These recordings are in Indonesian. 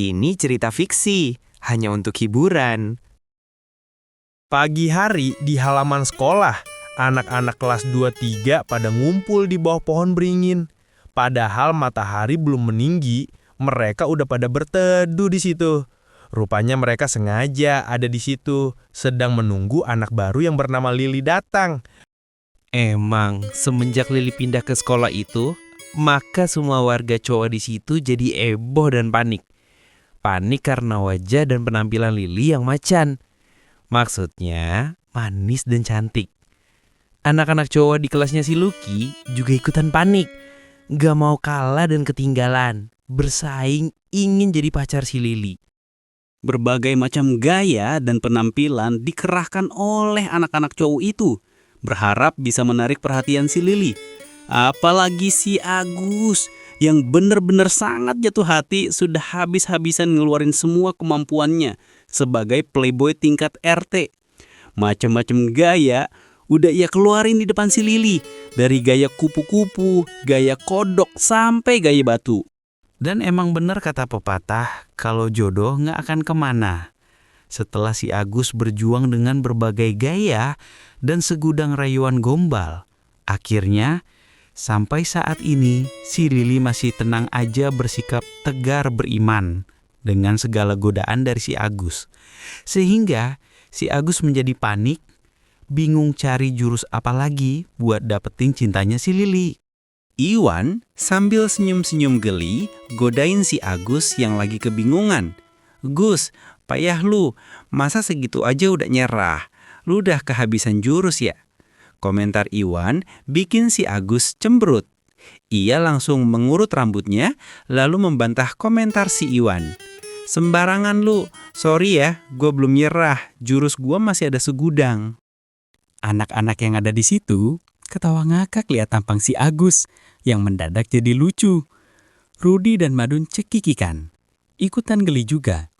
Ini cerita fiksi, hanya untuk hiburan. Pagi hari di halaman sekolah, anak-anak kelas 2-3 pada ngumpul di bawah pohon beringin. Padahal matahari belum meninggi, mereka udah pada berteduh di situ. Rupanya mereka sengaja ada di situ, sedang menunggu anak baru yang bernama Lily datang. Emang, semenjak Lily pindah ke sekolah itu, maka semua warga cowok di situ jadi heboh dan panik. Panik karena wajah dan penampilan Lily yang macan. Maksudnya, manis dan cantik. Anak-anak cowok di kelasnya si Lucky juga ikutan panik. Gak mau kalah dan ketinggalan. Bersaing ingin jadi pacar si Lily. Berbagai macam gaya dan penampilan dikerahkan oleh anak-anak cowok itu, berharap bisa menarik perhatian si Lily. Apalagi si Agus yang benar-benar sangat jatuh hati sudah habis-habisan ngeluarin semua kemampuannya sebagai playboy tingkat RT. Macam-macam gaya udah ia keluarin di depan si Lily, dari gaya kupu-kupu, gaya kodok, sampai gaya batu. Dan emang benar kata pepatah, kalau jodoh gak akan kemana. Setelah si Agus berjuang dengan berbagai gaya dan segudang rayuan gombal, akhirnya sampai saat ini si Lily masih tenang aja bersikap tegar beriman dengan segala godaan dari si Agus. Sehingga si Agus menjadi panik, bingung cari jurus apa lagi buat dapetin cintanya si Lily. Iwan sambil senyum-senyum geli godain si Agus yang lagi kebingungan. "Gus, payah lu, masa segitu aja udah nyerah? Lu udah kehabisan jurus ya?" Komentar Iwan bikin si Agus cemberut. Ia langsung mengurut rambutnya lalu membantah komentar si Iwan. "Sembarangan lu, sorry ya, gue belum nyerah, jurus gue masih ada segudang." Anak-anak yang ada di situ ketawa ngakak lihat tampang si Agus yang mendadak jadi lucu. Rudi dan Madun cekikikan, ikutan geli juga.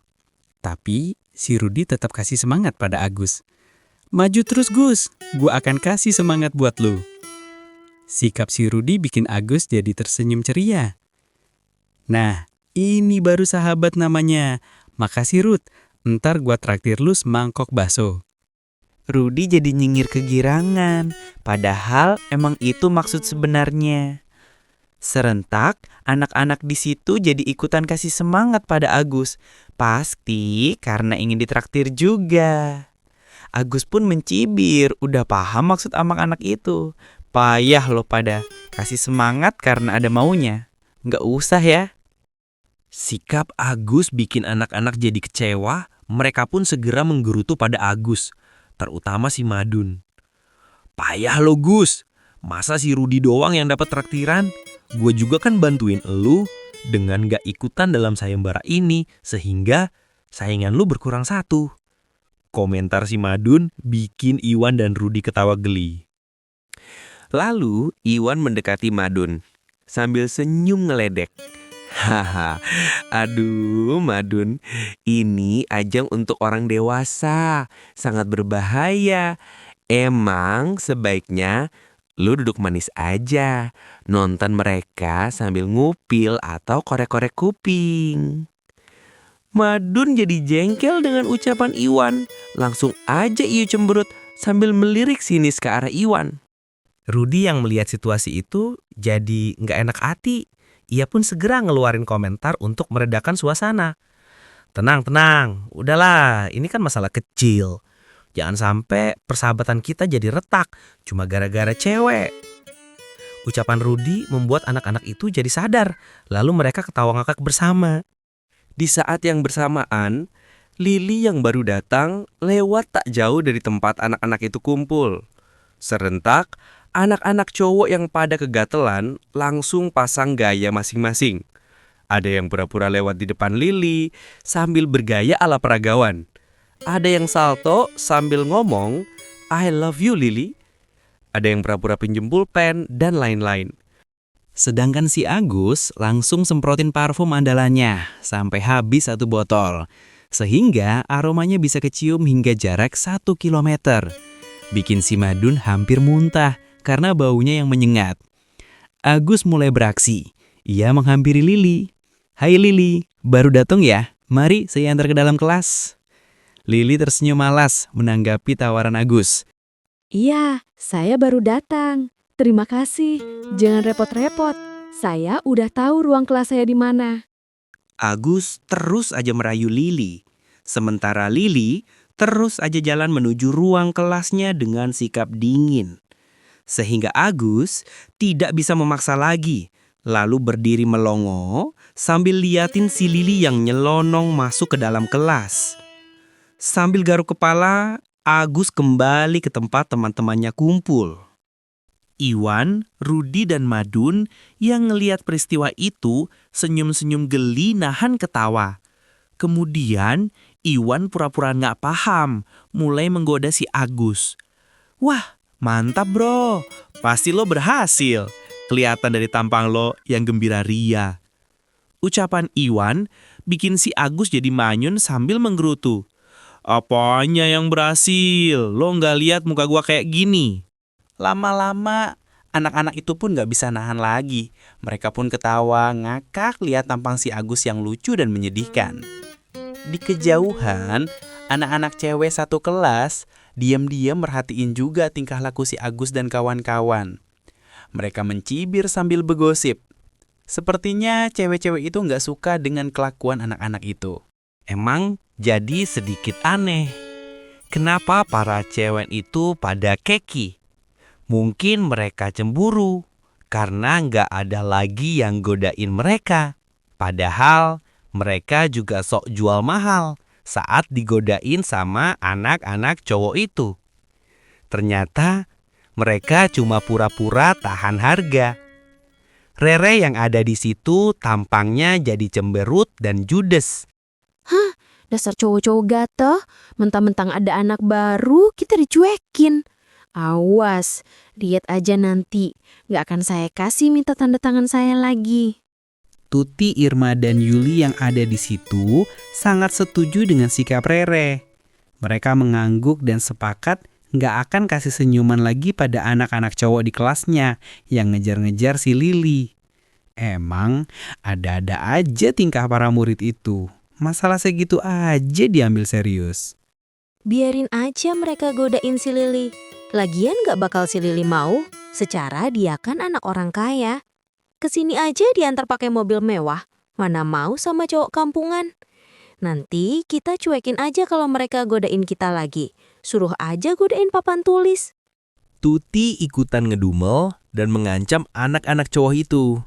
Tapi si Rudi tetap kasih semangat pada Agus. "Maju terus Gus, gua akan kasih semangat buat lu." Sikap si Rudi bikin Agus jadi tersenyum ceria. "Nah, ini baru sahabat namanya. Makasih Rud, ntar gua traktir lu semangkok bakso." Rudi jadi nyengir kegirangan, padahal emang itu maksud sebenarnya. Serentak, anak-anak di situ jadi ikutan kasih semangat pada Agus. Pasti karena ingin ditraktir juga. Agus pun mencibir, udah paham maksud anak-anak itu. Payah lo pada, kasih semangat karena ada maunya. Nggak usah ya. Sikap Agus bikin anak-anak jadi kecewa, mereka pun segera menggerutu pada Agus, terutama si Madun. "Payah lo Gus, masa si Rudi doang yang dapat traktiran? Gue juga kan bantuin elu dengan gak ikutan dalam sayembara ini, sehingga saingan lu berkurang satu." Komentar si Madun bikin Iwan dan Rudi ketawa geli. Lalu Iwan mendekati Madun sambil senyum ngeledek. "Haha, aduh Madun, ini ajang untuk orang dewasa, sangat berbahaya. Emang sebaiknya lu duduk manis aja, nonton mereka sambil ngupil atau korek-korek kuping." Madun jadi jengkel dengan ucapan Iwan. Langsung aja ia cemberut sambil melirik sinis ke arah Iwan. Rudi yang melihat situasi itu jadi nggak enak hati. Ia pun segera ngeluarin komentar untuk meredakan suasana. Tenang, udahlah, ini kan masalah kecil. Jangan sampai persahabatan kita jadi retak cuma gara-gara cewek." Ucapan Rudi membuat anak-anak itu jadi sadar, lalu mereka ketawa ngakak bersama. Di saat yang bersamaan, Lily yang baru datang lewat tak jauh dari tempat anak-anak itu kumpul. Serentak, anak-anak cowok yang pada kegatelan langsung pasang gaya masing-masing. Ada yang pura-pura lewat di depan Lily sambil bergaya ala peragawan. Ada yang salto sambil ngomong, "I love you Lily." Ada yang pura-pura pinjem pulpen dan lain-lain. Sedangkan si Agus langsung semprotin parfum andalannya sampai habis 1 botol. Sehingga aromanya bisa kecium hingga jarak 1 kilometer. Bikin si Madun hampir muntah karena baunya yang menyengat. Agus mulai beraksi. Ia menghampiri Lily. Hai Lili, baru datang ya? Mari saya antar ke dalam kelas. Lili tersenyum malas menanggapi tawaran Agus. Iya, saya baru datang. Terima kasih. Jangan repot-repot. Saya udah tahu ruang kelas saya di mana. Agus terus aja merayu Lili. Sementara Lili terus aja jalan menuju ruang kelasnya dengan sikap dingin. Sehingga Agus tidak bisa memaksa lagi. Lalu berdiri melongo sambil liatin si Lili yang nyelonong masuk ke dalam kelas. Sambil garuk kepala, Agus kembali ke tempat teman-temannya kumpul. Iwan, Rudi, dan Madun yang ngeliat peristiwa itu senyum-senyum geli nahan ketawa. Kemudian Iwan pura-pura nggak paham, mulai menggoda si Agus. Wah, mantap bro, pasti lo berhasil. Kelihatan dari tampang lo yang gembira ria. Ucapan Iwan bikin si Agus jadi manyun sambil menggerutu. Apanya yang berhasil? Lo nggak lihat muka gua kayak gini? Lama-lama, anak-anak itu pun nggak bisa nahan lagi. Mereka pun ketawa ngakak lihat tampang si Agus yang lucu dan menyedihkan. Di kejauhan, anak-anak cewek satu kelas diam-diam merhatiin juga tingkah laku si Agus dan kawan-kawan. Mereka mencibir sambil bergosip. Sepertinya cewek-cewek itu nggak suka dengan kelakuan anak-anak itu. Emang jadi sedikit aneh. Kenapa para cewek itu pada keki? Mungkin mereka cemburu karena nggak ada lagi yang godain mereka. Padahal mereka juga sok jual mahal saat digodain sama anak-anak cowok itu. Ternyata mereka cuma pura-pura tahan harga. Rere yang ada di situ tampangnya jadi cemberut dan judes. Dasar cowok-cowok gatel, mentang-mentang ada anak baru, kita dicuekin. Awas, lihat aja nanti. Gak akan saya kasih minta tanda tangan saya lagi. Tuti, Irma, dan Yuli yang ada di situ sangat setuju dengan sikap Rere. Mereka mengangguk dan sepakat nggak akan kasih senyuman lagi pada anak-anak cowok di kelasnya yang ngejar-ngejar si Lili. Emang ada-ada aja tingkah para murid itu. Masalah segitu aja diambil serius. Biarin aja mereka godain si Lili. Lagian gak bakal si Lili mau. Secara dia kan anak orang kaya. Kesini aja diantar pakai mobil mewah. Mana mau sama cowok kampungan. Nanti kita cuekin aja kalau mereka godain kita lagi. Suruh aja godain papan tulis. Tuti ikutan ngedumel dan mengancam anak-anak cowok itu.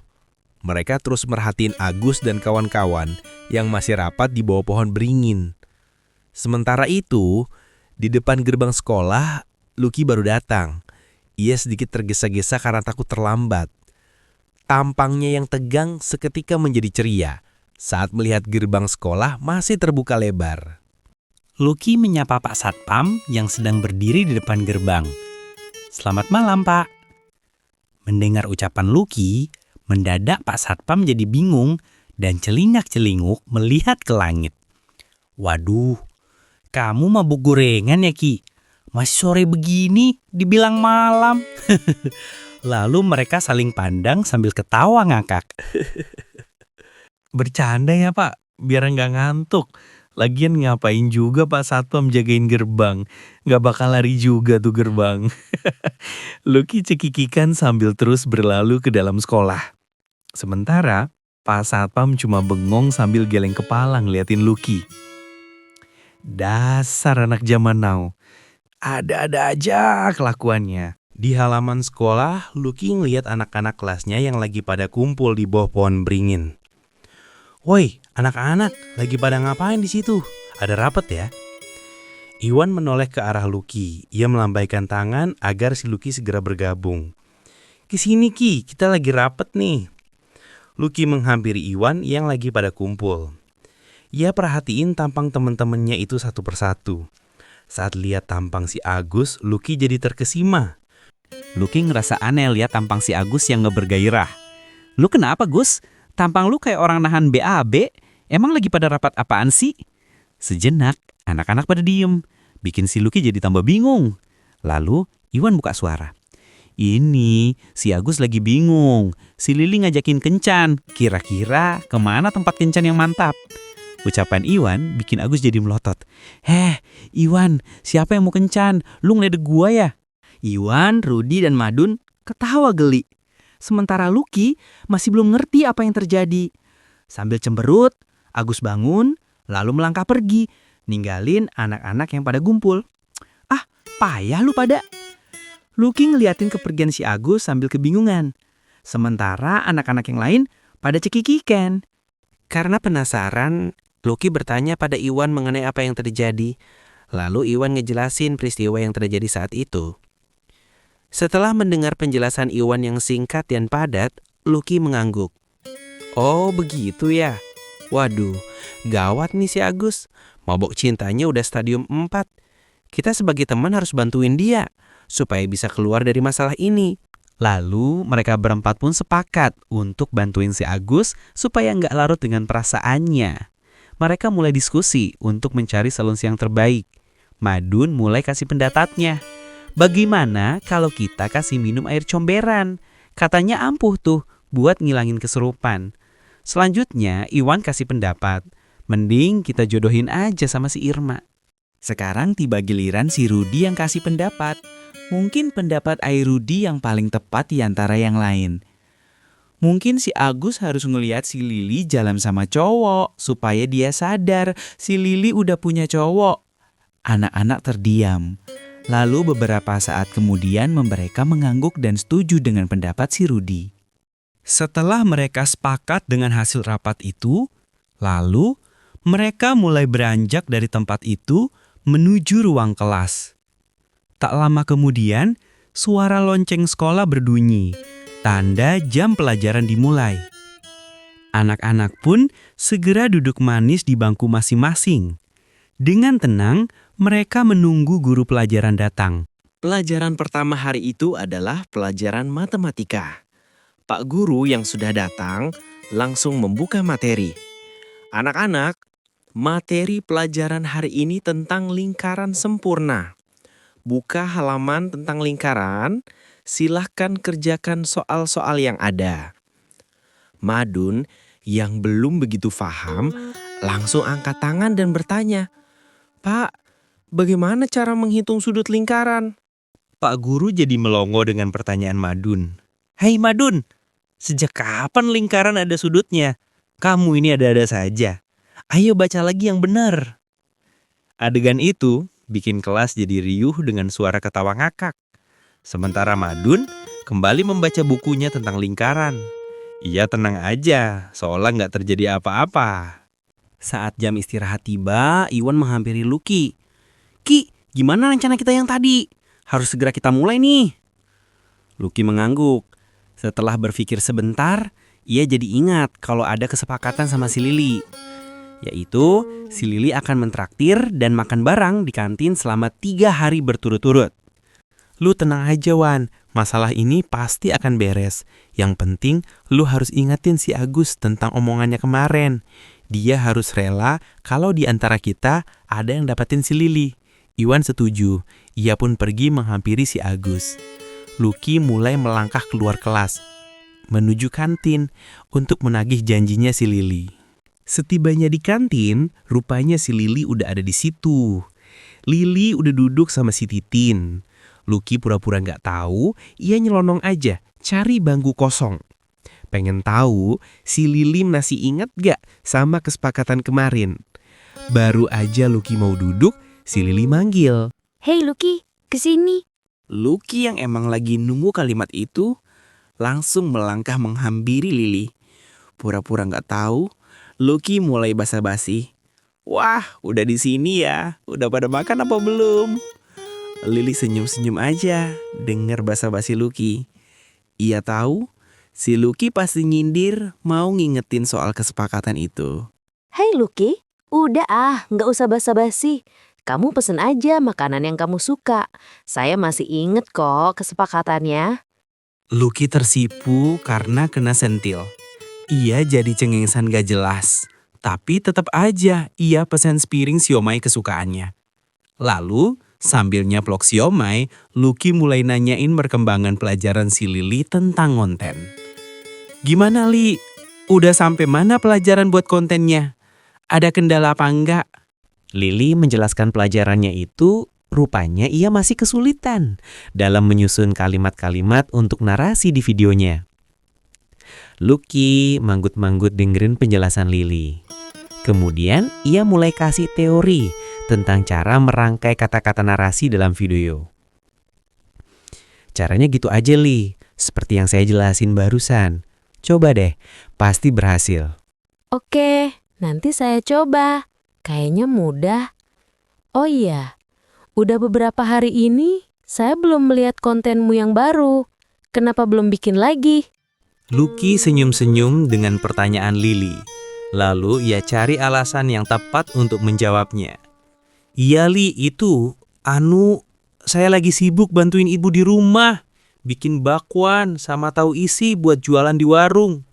Mereka terus merhatiin Agus dan kawan-kawan yang masih rapat di bawah pohon beringin. Sementara itu, di depan gerbang sekolah, Lucky baru datang. Ia sedikit tergesa-gesa karena takut terlambat. Tampangnya yang tegang seketika menjadi ceria saat melihat gerbang sekolah masih terbuka lebar. Lucky menyapa Pak Satpam yang sedang berdiri di depan gerbang. "Selamat malam, Pak." Mendengar ucapan Lucky, mendadak Pak Satpam jadi bingung dan celingak-celinguk melihat ke langit. "Waduh, kamu mabuk gorengan ya, Ki? Masih sore begini dibilang malam." Lalu mereka saling pandang sambil ketawa ngakak. Bercanda ya Pak, biar nggak ngantuk. Lagian ngapain juga Pak Satpam jagain gerbang? Nggak bakal lari juga tuh gerbang. Lucky cekikikan sambil terus berlalu ke dalam sekolah. Sementara Pak Satpam cuma bengong sambil geleng kepala ngeliatin Lucky. Dasar anak zaman now. Ada-ada aja kelakuannya. Di halaman sekolah, Lucky ngeliat anak-anak kelasnya yang lagi pada kumpul di bawah pohon beringin. "Woi, anak-anak, lagi pada ngapain di situ? Ada rapat ya?" Iwan menoleh ke arah Lucky. Ia melambaikan tangan agar si Lucky segera bergabung. "Kesini Ki, kita lagi rapat nih." Lucky menghampiri Iwan yang lagi pada kumpul. Ia perhatiin tampang teman-temannya itu satu persatu. Saat lihat tampang si Agus, Lucky jadi terkesima. Lucky ngerasa aneh lihat tampang si Agus yang gak bergairah. "Lu kenapa, Gus? Tampang lu kayak orang nahan BAB. Emang lagi pada rapat apaan sih?" Sejenak, anak-anak pada diem. Bikin si Lucky jadi tambah bingung. Lalu, Iwan buka suara. Ini si Agus lagi bingung. Si Lili ngajakin kencan. Kira-kira kemana tempat kencan yang mantap? Ucapan Iwan bikin Agus jadi melotot. Iwan, siapa yang mau kencan? Lu ngeledek gua ya? Iwan, Rudi, dan Madun ketawa geli. Sementara Lucky masih belum ngerti apa yang terjadi. Sambil cemberut, Agus bangun, lalu melangkah pergi, ninggalin anak-anak yang pada gumpul. Ah, payah lu pada. Lucky ngeliatin kepergian si Agus sambil kebingungan. Sementara anak-anak yang lain pada cekikikan. Karena penasaran, Lucky bertanya pada Iwan mengenai apa yang terjadi. Lalu Iwan ngejelasin peristiwa yang terjadi saat itu. Setelah mendengar penjelasan Iwan yang singkat dan padat, Lucky mengangguk. Oh begitu ya? Waduh, gawat nih si Agus. Mabok cintanya udah stadium 4. Kita sebagai teman harus bantuin dia, supaya bisa keluar dari masalah ini. Lalu mereka berempat pun sepakat untuk bantuin si Agus supaya nggak larut dengan perasaannya. Mereka mulai diskusi untuk mencari solusi yang terbaik. Madun mulai kasih pendapatnya. Bagaimana kalau kita kasih minum air comberan? Katanya ampuh tuh buat ngilangin kesurupan. Selanjutnya Iwan kasih pendapat. Mending kita jodohin aja sama si Irma. Sekarang tiba giliran si Rudi yang kasih pendapat. Mungkin pendapat Rudi yang paling tepat di antara yang lain. Mungkin si Agus harus ngelihat si Lili jalan sama cowok supaya dia sadar si Lili udah punya cowok. Anak-anak terdiam. Lalu beberapa saat kemudian mereka mengangguk dan setuju dengan pendapat si Rudi. Setelah mereka sepakat dengan hasil rapat itu, lalu mereka mulai beranjak dari tempat itu menuju ruang kelas. Tak lama kemudian, suara lonceng sekolah berbunyi, tanda jam pelajaran dimulai. Anak-anak pun segera duduk manis di bangku masing-masing. Dengan tenang, mereka menunggu guru pelajaran datang. Pelajaran pertama hari itu adalah pelajaran matematika. Pak guru yang sudah datang langsung membuka materi. Anak-anak, materi pelajaran hari ini tentang lingkaran sempurna. Buka halaman tentang lingkaran, silahkan kerjakan soal-soal yang ada. Madun yang belum begitu paham langsung angkat tangan dan bertanya, Pak, bagaimana cara menghitung sudut lingkaran? Pak guru jadi melongo dengan pertanyaan Madun. Hei Madun, sejak kapan lingkaran ada sudutnya? Kamu ini ada-ada saja. Ayo baca lagi yang benar. Adegan itu bikin kelas jadi riuh dengan suara ketawa ngakak. Sementara Madun kembali membaca bukunya tentang lingkaran. Ia tenang aja, seolah nggak terjadi apa-apa. Saat jam istirahat tiba, Iwan menghampiri Lucky. Ki, gimana rencana kita yang tadi? Harus segera kita mulai nih. Lucky mengangguk. Setelah berpikir sebentar, ia jadi ingat kalau ada kesepakatan sama si Lili. Yaitu, si Lili akan mentraktir dan makan bareng di kantin selama 3 hari berturut-turut. Lu tenang aja Wan, masalah ini pasti akan beres. Yang penting lu harus ingatin si Agus tentang omongannya kemarin. Dia harus rela kalau di antara kita ada yang dapatin si Lili. Iwan setuju, ia pun pergi menghampiri si Agus. Lucky mulai melangkah keluar kelas, menuju kantin untuk menagih janjinya si Lili. Setibanya di kantin, rupanya si Lili udah ada di situ. Lili udah duduk sama si Titin. Lucky pura-pura nggak tahu, ia nyelonong aja cari bangku kosong. Pengen tahu si Lili masih ingat gak sama kesepakatan kemarin. Baru aja Lucky mau duduk, si Lili manggil. Hei Lucky, kesini. Lucky yang emang lagi nunggu kalimat itu langsung melangkah menghampiri Lili. Pura-pura nggak tahu, Lucky mulai basa-basi. Wah, udah di sini ya. Udah pada makan apa belum? Lili senyum-senyum aja dengar basa-basi Lucky. Ia tahu si Lucky pasti nyindir mau ngingetin soal kesepakatan itu. Hei Lucky, udah nggak usah basa-basi. Kamu pesen aja makanan yang kamu suka. Saya masih inget kok kesepakatannya. Lucky tersipu karena kena sentil. Ia jadi cengengesan gak jelas. Tapi tetap aja ia pesen sepiring siomay kesukaannya. Lalu Sambil nyaplok siomay, Lucky mulai nanyain perkembangan pelajaran si Lili tentang konten. Gimana Li? Udah sampai mana pelajaran buat kontennya? Ada kendala apa enggak? Lili menjelaskan pelajarannya itu, rupanya ia masih kesulitan dalam menyusun kalimat-kalimat untuk narasi di videonya. Lucky manggut-manggut dengerin penjelasan Lili. Kemudian ia mulai kasih teori tentang cara merangkai kata-kata narasi dalam video. Caranya gitu aja Li, seperti yang saya jelasin barusan. Coba deh, pasti berhasil. Oke, nanti saya coba. Kayaknya mudah. Oh iya, udah beberapa hari ini saya belum melihat kontenmu yang baru. Kenapa belum bikin lagi? Lucky senyum-senyum dengan pertanyaan Lili. Lalu ia cari alasan yang tepat untuk menjawabnya. Iya Li, saya lagi sibuk bantuin ibu di rumah. Bikin bakwan sama tahu isi buat jualan di warung.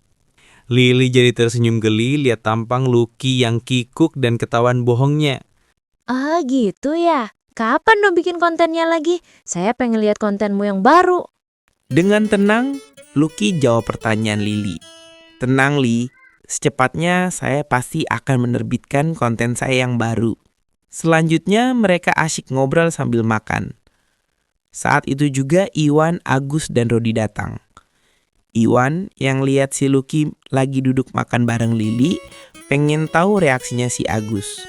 Lili jadi tersenyum geli lihat tampang Lucky yang kikuk dan ketahuan bohongnya. Ah gitu ya. Kapan dong bikin kontennya lagi? Saya pengen lihat kontenmu yang baru. Dengan tenang, Lucky jawab pertanyaan Lili. Tenang Li, secepatnya saya pasti akan menerbitkan konten saya yang baru. Selanjutnya mereka asyik ngobrol sambil makan. Saat itu juga Iwan, Agus, dan Rodi datang. Iwan yang lihat si Lucky lagi duduk makan bareng Lili, pengen tahu reaksinya si Agus.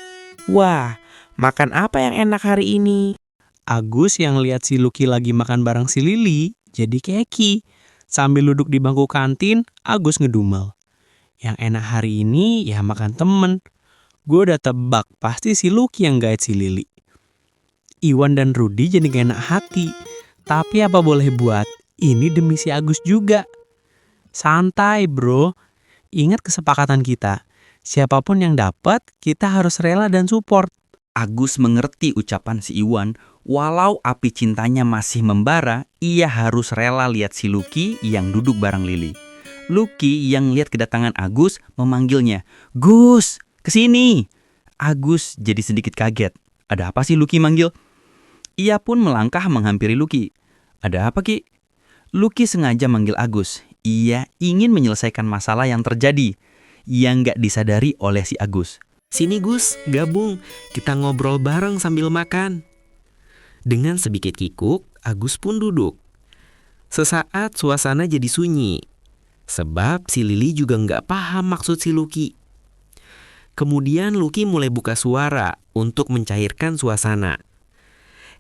Wah, makan apa yang enak hari ini? Agus yang lihat si Lucky lagi makan bareng si Lili jadi keki. Sambil duduk di bangku kantin, Agus ngedumel. Yang enak hari ini ya makan temen. Gue udah tebak pasti si Lucky yang guide si Lili. Iwan dan Rudi jadi gak enak hati. Tapi apa boleh buat, ini demi si Agus juga. Santai bro, ingat kesepakatan kita. Siapapun yang dapat, kita harus rela dan support. Agus mengerti ucapan si Iwan. Walau api cintanya masih membara, ia harus rela lihat si Lucky yang duduk bareng Lili. Lucky yang lihat kedatangan Agus memanggilnya, "Gus, kesini." Agus jadi sedikit kaget. Ada apa sih Lucky manggil? Ia pun melangkah menghampiri Lucky. Ada apa Ki? Lucky sengaja manggil Agus. Ia ingin menyelesaikan masalah yang terjadi, yang gak disadari oleh si Agus. Sini Gus, gabung. Kita ngobrol bareng sambil makan. Dengan sedikit kikuk, Agus pun duduk. Sesaat suasana jadi sunyi. Sebab si Lili juga nggak paham maksud si Lucky. Kemudian Lucky mulai buka suara untuk mencairkan suasana.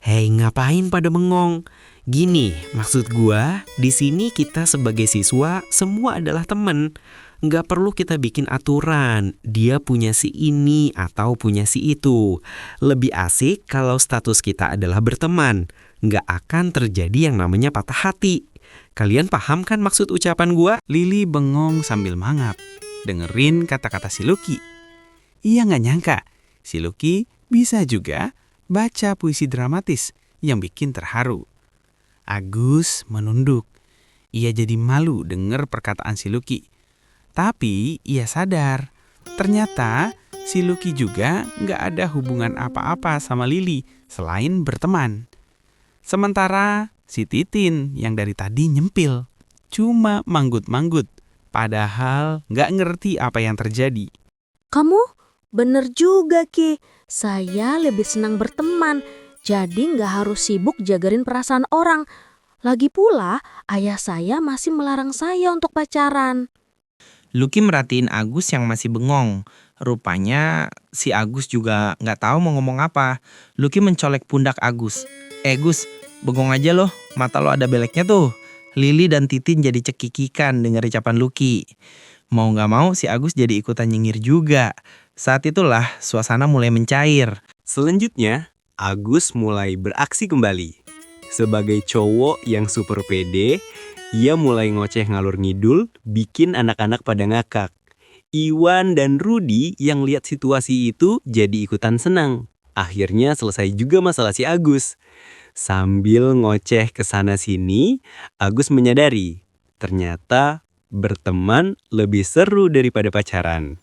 Hei, ngapain pada bengong? Gini, maksud gua, di sini kita sebagai siswa semua adalah temen. Nggak perlu kita bikin aturan, dia punya si ini atau punya si itu. Lebih asik kalau status kita adalah berteman. Nggak akan terjadi yang namanya patah hati. Kalian paham kan maksud ucapan gua? Lili bengong sambil mangap, dengerin kata-kata si Lucky. Ia nggak nyangka, si Lucky bisa juga baca puisi dramatis yang bikin terharu. Agus menunduk. Ia jadi malu dengar perkataan si Lucky. Tapi ia sadar, ternyata si Lucky juga nggak ada hubungan apa-apa sama Lili selain berteman. Sementara si Titin yang dari tadi nyempil, cuma manggut-manggut, padahal nggak ngerti apa yang terjadi. Kamu bener juga Ki. Saya lebih senang berteman. Jadi nggak harus sibuk jagain perasaan orang. Lagi pula ayah saya masih melarang saya untuk pacaran. Lucky merhatiin Agus yang masih bengong. Rupanya si Agus juga nggak tahu mau ngomong apa. Lucky mencolek pundak Agus. Gus, bengong aja loh, mata lo ada beleknya tuh. Lili dan Titin jadi cekikikan dengar ucapan Lucky. Mau nggak mau si Agus jadi ikutan nyengir juga. Saat itulah suasana mulai mencair. Selanjutnya, Agus mulai beraksi kembali. Sebagai cowok yang super pede, ia mulai ngoceh ngalur ngidul, bikin anak-anak pada ngakak. Iwan dan Rudi yang lihat situasi itu jadi ikutan senang. Akhirnya selesai juga masalah si Agus. Sambil ngoceh kesana sini, Agus menyadari ternyata berteman lebih seru daripada pacaran.